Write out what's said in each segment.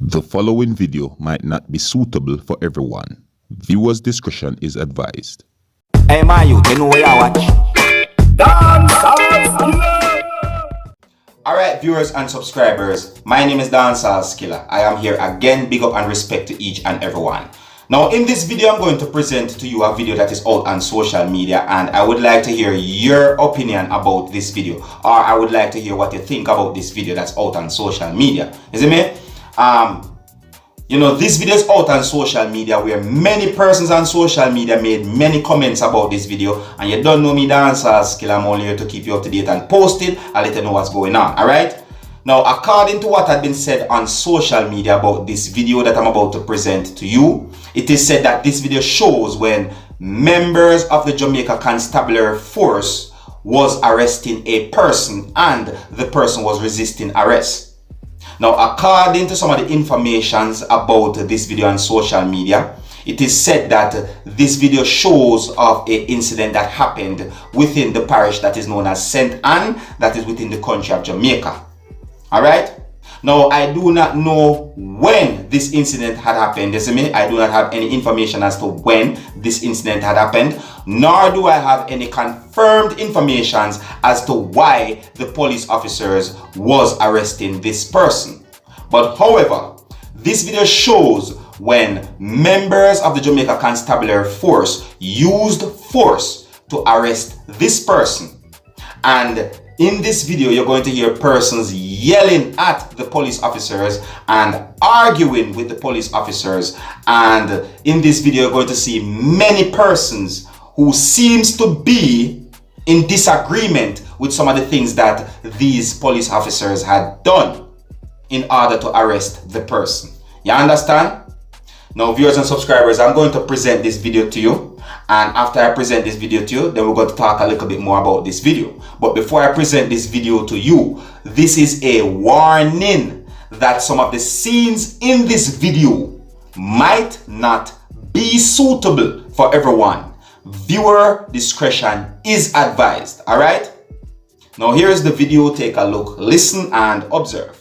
The following video might not be suitable for everyone. Viewers' discretion is advised. Hey man, you know where I watch? Dancehall. Alright viewers and subscribers, my name is Dancehall. I am here again, big up and respect to each and everyone. Now in this video I'm going to present to you a video that is out on social media, and I would like to hear your opinion about this video, or I would like to hear what you think about this video that's out on social media. You see me? This video is out on social media where many persons on social media made many comments about this video, and you don't know me, Dancehall. I'm only here to keep you up to date and post it and let you know what's going on. Alright? Now, according to what had been said on social media about this video that I'm about to present to you, it is said that this video shows when members of the Jamaica Constabulary Force was arresting a person and the person was resisting arrest. Now, according to some of the informations about this video on social media, it is said that this video shows of an incident that happened within the parish that is known as St. Anne, that is within the country of Jamaica. Alright? Now, I do not know when this incident had happened. I do not have any information as to when this incident had happened, nor do I have any confirmed information as to why the police officers was arresting this person. But however, this video shows when members of the Jamaica Constabulary Force used force to arrest this person. And in this video, you're going to hear persons yelling at the police officers and arguing with the police officers. And in this video, you're going to see many persons who seems to be in disagreement with some of the things that these police officers had done in order to arrest the person. You understand? Now, viewers and subscribers, I'm going to present this video to you. And after I present this video to you, then we're going to talk a little bit more about this video. But before I present this video to you, this is a warning that some of the scenes in this video might not be suitable for everyone. Viewer discretion is advised. Alright? Now here is the video. Take a look, listen and observe.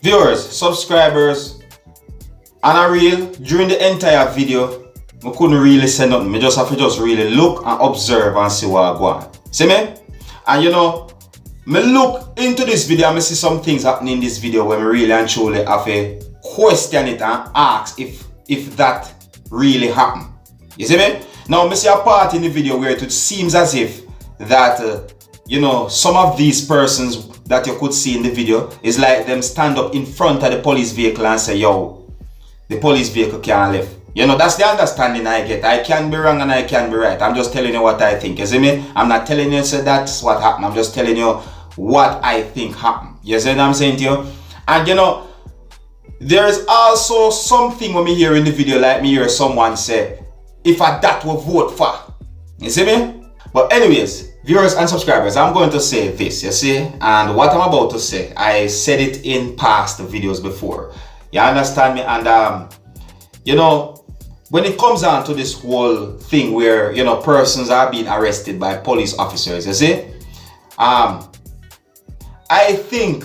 Viewers, subscribers, and I real during the entire video, I couldn't really say nothing. I just have to just really look and observe and see what I go on. See me? And you know, me look into this video and I see some things happening in this video where I really and truly have to question it and ask if that really happened. You see me? Now, I see a part in the video where it seems as if that, you know, some of these persons that you could see in the video is like them stand up in front of the police vehicle and say, yo, the police vehicle can't leave. You know, that's the understanding I get. I can be wrong and I can be right. I'm just telling you what I think. You see me? I'm not telling you so that's what happened. I'm just telling you what I think happened. You see what I'm saying to you? And you know, there is also something when me hear in the video, like me hear someone say, if I that will vote for. You see me? But anyways, viewers and subscribers, I'm going to say this, you see? And what I'm about to say, I said it in past videos before. You understand me? And you know, when it comes down to this whole thing where, you know, persons are being arrested by police officers, you see? I think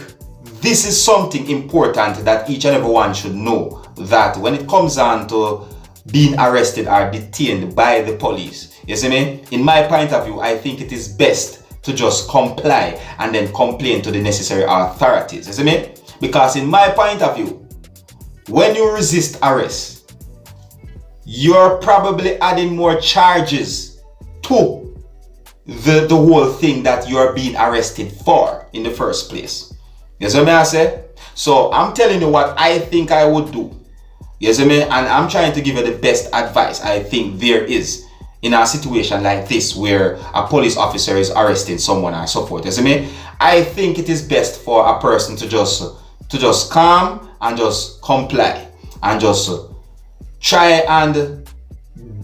this is something important that each and everyone should know, that when it comes down to being arrested or detained by the police, you see me? In my point of view, I think it is best to just comply and then complain to the necessary authorities, you see me? Because in my point of view, when you resist arrest, you're probably adding more charges to the whole thing that you're being arrested for in the first place. You see me I say? So I'm telling you what I think I would do. You see me? And I'm trying to give you the best advice I think there is in a situation like this where a police officer is arresting someone or so forth. You see me? I think it is best for a person to just calm and just comply and just try and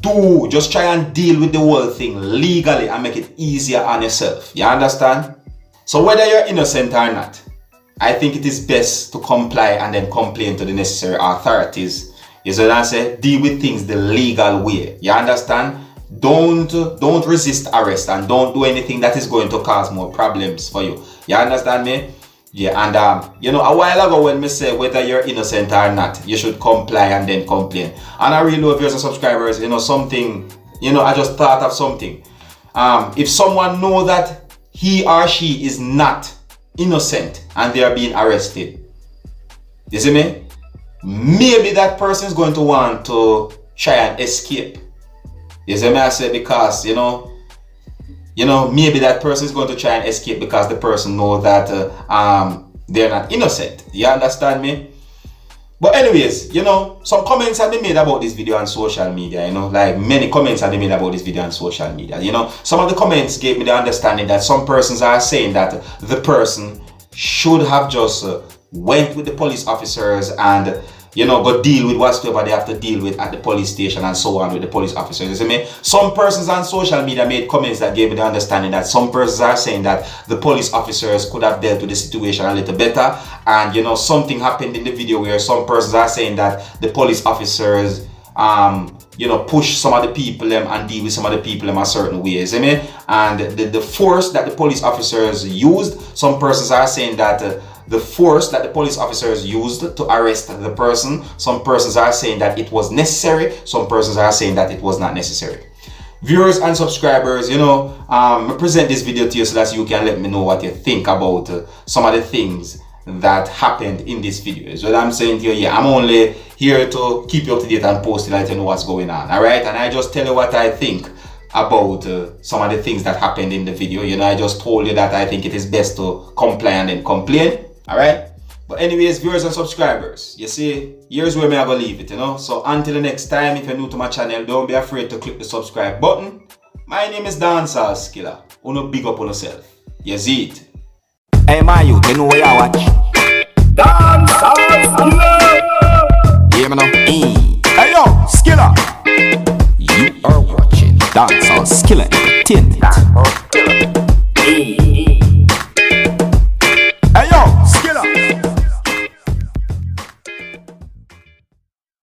deal with the whole thing legally and make it easier on yourself. You understand? So whether you're innocent or not, I think it is best to comply and then complain to the necessary authorities. You see what I say? Deal with things the legal way. You understand? Don't resist arrest and don't do anything that is going to cause more problems for you. You understand me? Yeah, and you know, a while ago when me say whether you're innocent or not, you should comply and then complain. And I really love viewers and subscribers, you know, something, you know, I just thought of something. If someone know that he or she is not innocent and they are being arrested, you see me? Maybe that person is going to want to try and escape. You see me I say? Because, you know, maybe that person is going to try and escape because the person knows that they're not innocent. You understand me? But anyways, you know, some comments have been made about this video on social media, you know, like many comments have been made about this video on social media. You know, some of the comments gave me the understanding that some persons are saying that the person should have just went with the police officers and, you know, go deal with whatever they have to deal with at the police station and so on with the police officers. You see me? Some persons on social media made comments that gave me the understanding that some persons are saying that the police officers could have dealt with the situation a little better. And, you know, something happened in the video where some persons are saying that the police officers, you know, push some of the people and deal with some of the people in a certain way. You see me? And the force that the police officers used, some persons are saying that the force that the police officers used to arrest the person, some persons are saying that it was necessary, some persons are saying that it was not necessary. Viewers and subscribers, you know, I present this video to you so that you can let me know what you think about some of the things that happened in this video. Is what I'm saying to you. Yeah, I'm only here to keep you up to date and post it, let you know what's going on. Alright, and I just tell you what I think about some of the things that happened in the video. You know, I just told you that I think it is best to comply and then complain. Alright, but anyways, viewers and subscribers, you see, here's where I'm gonna leave it, you know. So until the next time, if you're new to my channel, don't be afraid to click the subscribe button. My name is Dancehall. Uno big up on yourself. You see it. Hey man, you know where you watch Dancehall. Yeah, man. Hey yo, Skilla. You are watching Dancehall Entertainment.